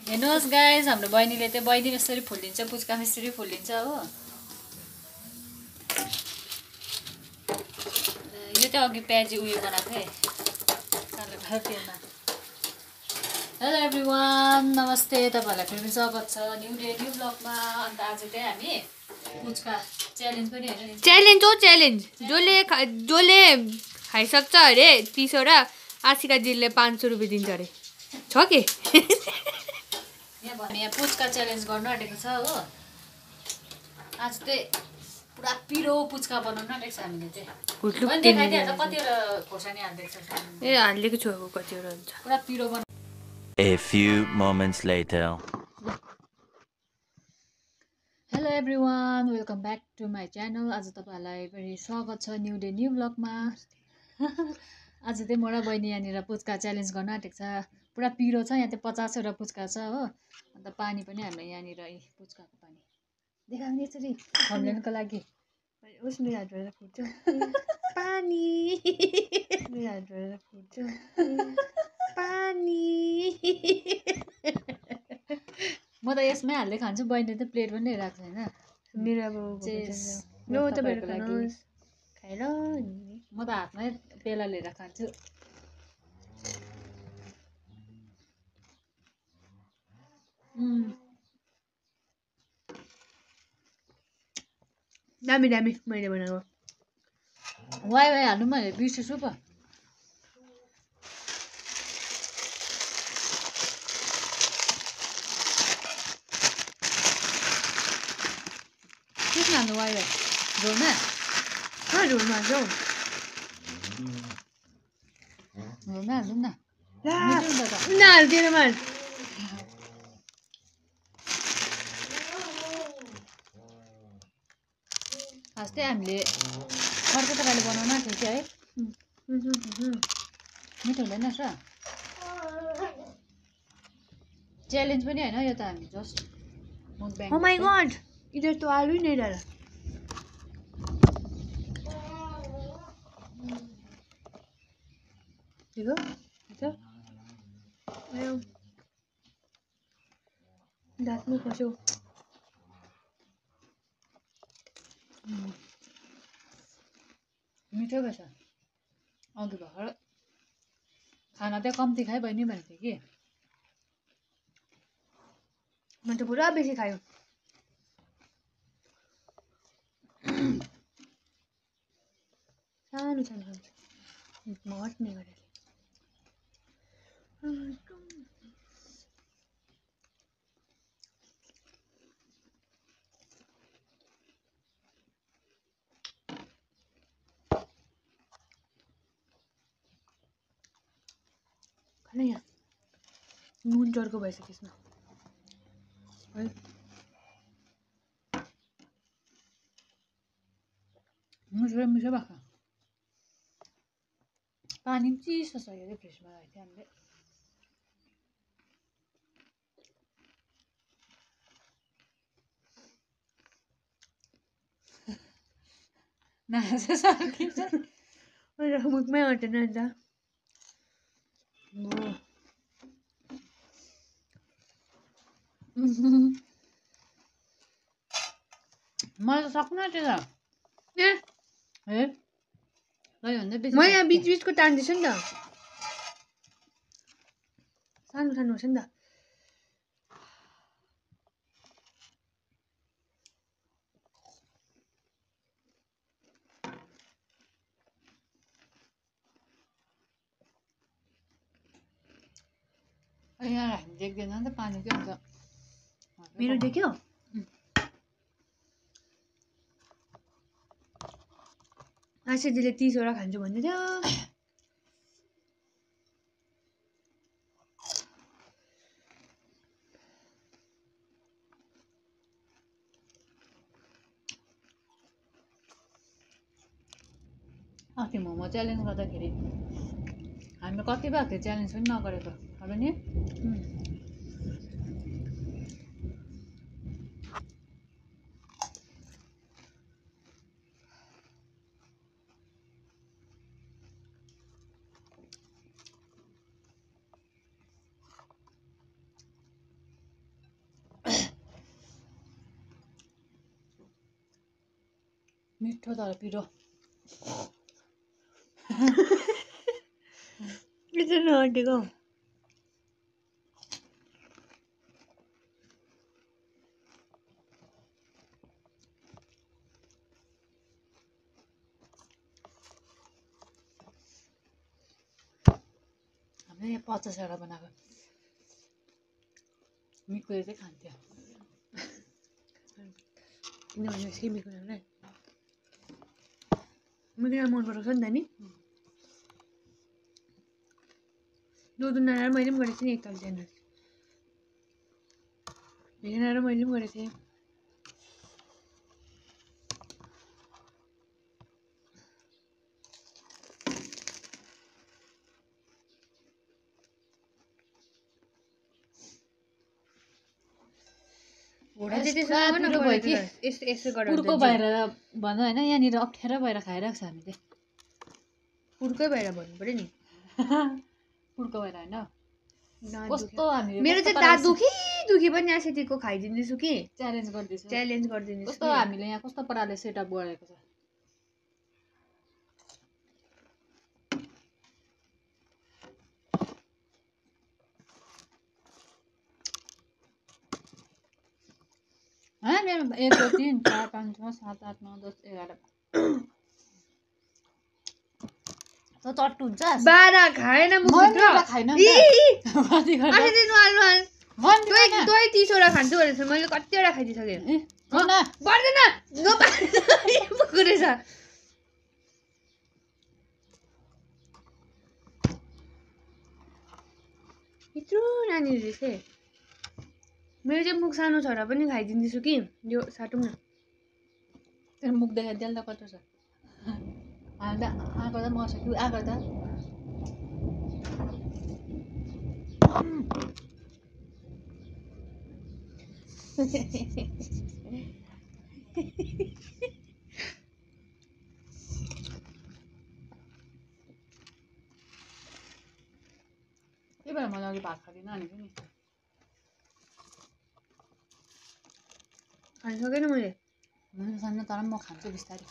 हेर्नुहोस् गाइस हाम्रो बहिनीले चाहिँ बहिनी यसरी फुलिन्छ पुच्का यसरी फुलिन्छ हो यो चाहिँ अघि प्याजी उयो बनाएको थिएँ कालो तेलमा हेलो एभ्रिवान नमस्ते तपाईँहरूलाई फेरि स्वागत छ न्यू डे न्यू ब्लगमा अन्त आज चाहिँ हामी पुच्का च्यालेन्ज पनि होइन च्यालेन्ज हो च्यालेन्ज जसले खाइसक्छ अरे 30 वटा आशिकाजीले 500 रुपियाँ दिन्छ अरे छ के यहाँ पुच्का च्यालेन्ज गर्नु आँटेको छ हो आज चाहिँ पुरा पिरो पुच्का बनाउनु आँटेको छ हामीले चाहिँ देखाइदिइहाल्छ कतिवटा खोर्सानी हालिदिएको छ ए हालिदिएको छु कतिवटा हुन्छ पुरा पिरो बनाउ A few moments later. Hello everyone welcome back to my channel आज तपाईँहरूलाई फेरि स्वागत छ न्यू डे न्यू ब्लगमा आज चाहिँ म र बहिनी यहाँनिर पुच्का च्यालेन्ज गर्न आँटेको छ पुरा पिरो छ यहाँ चाहिँ 50 वटा पुच्का छ हो अन्त पानी पनि हामीले यहाँनिर पुच्काको पानी देखाउने यसरी खम्लेनको लागि उसले हात धोएर फुट्यो पानी हात धोएर फुट्यो पानी म त यसमै हाल्दै खान्छु बहिनीले त प्लेट पनि राख्छ होइन मेरो अब नो तपाईँहरूको लागि खाएर म त हातमै पेला लिएर खान्छु दामी दामी मैले बनाएको वाइ वाइ हाल्नु मैले बिर्सेछु पो के हाल्नु वाइ वाइ झोलमा झोलमा हाल्छौ झोलमा हाल्नु न हाल्दिएन मान अस्ति हामीले अर्को प्रकारले बनाउन आँटेको थियो है मिठो हुँदैन रहेछ च्यालेन्ज पनि होइन यो त हामी जस्ट Oh my god! इधर तो आलू ही नहीं डाला देखो अच्छा दांत में फंसो मिठो रहेछ अघि भर्खर खाना चाहिँ कम्ती खाएँ बहिनी भनेको थिएँ कि मैं तो पूरा बेसी खायो सानो सानो मट नहीं गरेर खाना यहाँ नुन चर्को भइसक्यो यसमा है मिठो मिठो भएको पानी पनि चिसो छ अरे फ्रिजमा राखेको थियो हामीले नाच्छ सकिन्छ मुखमै आँटेन अन्त मलाई त सक्नु आँट्यो त ए भन्दा बेसी म यहाँ बिच बिचको तान्दैछु नि त सानो सानो छ नि त यहाँ राख्नु देख्दैन नि त पानी के हुन्छ मेरो देख्यो आशिजीले 30 वटा खान्छु भन्दै थियो अस्ति मोमो च्यालेन्ज गर्दाखेरि हामीले कति भएको थियो च्यालेन्ज पनि नगरेको अब नि मिठो तर पिरो किन नअटेको हामीले यहाँ 50 वटा बनाएको मिकुले चाहिँ खान्थ्यो किनभने सिमीको लागि मिकुलाई मन पराउँछ नि त नि दुध उनाएर मैले पनि गरेको थिएँ नि एकताल च्यानल हेरेर मैले पनि गरेको थिएँ घोडा अझै चाहिँ त्यसो पिरो भयो कि यसो गरेर पुड्को भएर भनौँ होइन यहाँनिर अप्ठ्यारो भएर खाइरहेको छ हामीले पुड्कै भएर भन्नु पर्यो नि पुड्को भएर होइन दाँत कस्तो हामीले मेरो चाहिँ दाँत दुखी पनि एसिडीको खाइदिँदैछु कि च्यालेन्ज गर्दैछु च्यालेन्ज गरिदिनुहोस् कस्तो हामीले यहाँ कस्तो पाराले सेटअप गरेको छ मेरो 1 2 3 4 5 6 7 8 9 10 11 त चट्टु हुन्छ 12 खाएन मैले एउटा खाइन नि त तै 30 वटा खान्छु भनेछ मैले कतिवटा खाइदिसकेँ पर्दैन रहेछ यत्रो नानी रहेछ मेरो चाहिँ मुख सानो छ र पनि खाइदिँदैछु कि यो साटौँ न तेरो मुख देखाइदिएल त कत्रो छ हामी त आएको त मर्छ कि आएको त त्यही भएर मैले अघि भात खाँदिनँ भनेको नि खान सकेन मैले सानो तर म खान्छु बिस्तारै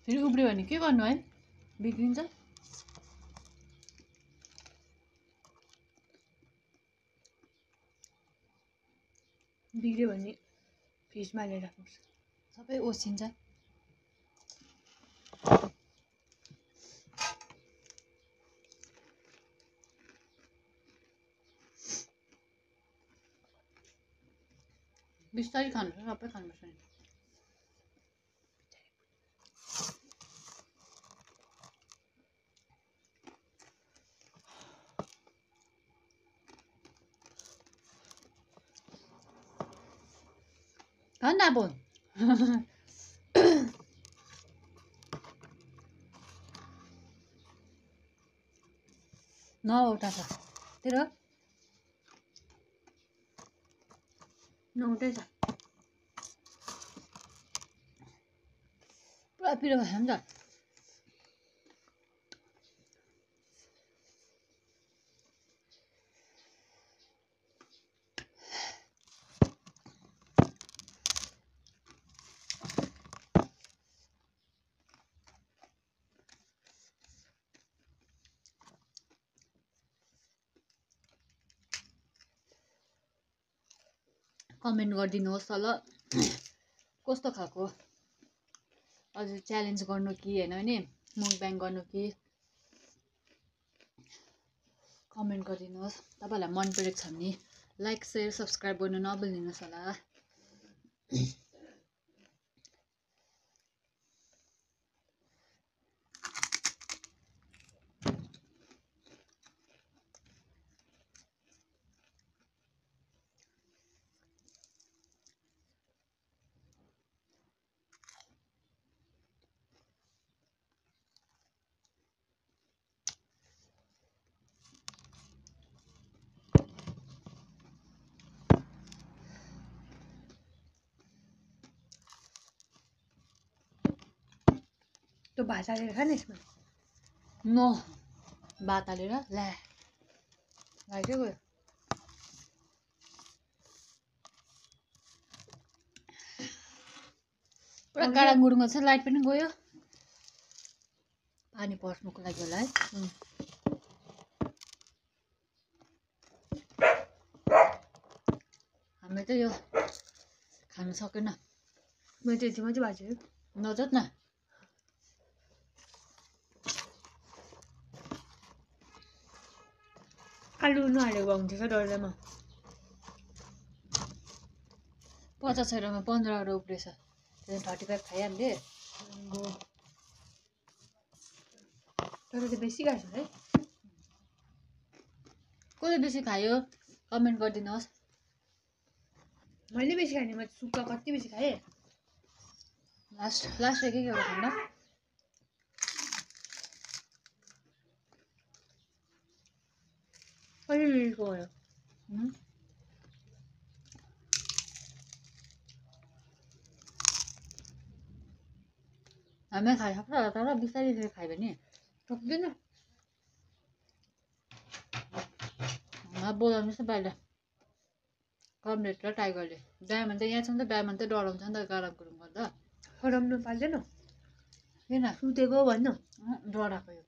फेरि उब्रियो भने के गर्नु है बिग्रिन्छ बिग्रियो भने फ्रिजमा हालेर राख्नुहोस् सबै ओसिन्छ बिस्तारै खानुपर्छ सबै खानुपर्छ नि खान अब 9 वटा छ तेरो 9 वटै छ पुरा पिरो भयो नि त कमेन्ट गरिदिनुहोस् ल कस्तो खालको अझै च्यालेन्ज गर्नु कि होइन भने मुकब्याङ गर्नु कि कमेन्ट गरिदिनुहोस् तपाईँहरूलाई मन परेको छ भने लाइक सेयर सब्सक्राइब गर्नु नभुल्नुहोस् होला त्यो भात हालेर खाने यसमा म भात हालेर ल्या राइटै गयो पुरा गाडाङ गुडुङ छ लाइट पनि गयो पानी पर्नुको लागि होला है हामीले त यो खानु सकेन मैले त्यति मात्रै भएको छु नजत न आलु नहालेको हुन्थ्यो क्या डरलामा 50 रुपियाँमा 15 उब्रेछ त्यही 35 खाइहाल्ने तर त बेसी खाएको है कसले बेसी खायो कमेन्ट गरिदिनुहोस् मैले बेसी खाने म सुक्खा कति बेसी खाएँ लास्ट एक एउटा खाना कति मिनटको भयो हामी खाइसक्छ तर बिस्तारै खायो भने सक्दैन बोलाउनुहोस् न बाहिर कमरेड र टाइगरले डायमन्ड त यहाँ छ नि त डायमन्ड त डराउँछ नि त गाडाङ गुडुङ गर्दा हराउनु पाल्दैन किन सुतेको भन्नु डराएको यो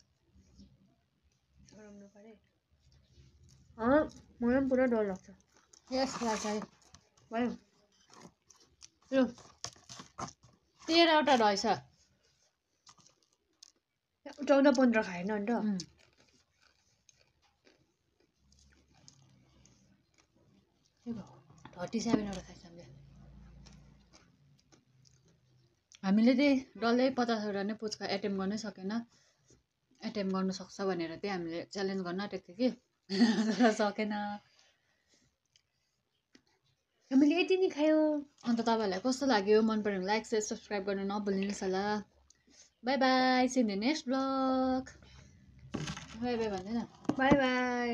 हराउनु पारे मलाई पनि पुरा डर लाग्छ यस लाग्छ भयो यो 13 वटा रहेछ 14-15 खाएन अन्त 37 वटा खाइछ हामीले चाहिँ डल्लै 50 वटा नै पुच्का एटेम्प गर्नै सकेन एटेम्प गर्नु सक्छ भनेर चाहिँ हामीले च्यालेन्ज गर्न आँटेको थियो कि तर सकेन हामीले यति नै खायो अन्त तपाईँहरूलाई कस्तो लाग्यो मन पऱ्यो भने लाइक शेयर सब्सक्राइब गर्न नभुल्नुहोस् होला bye bye see in the next blog bye bye भन्दैन बाई बाई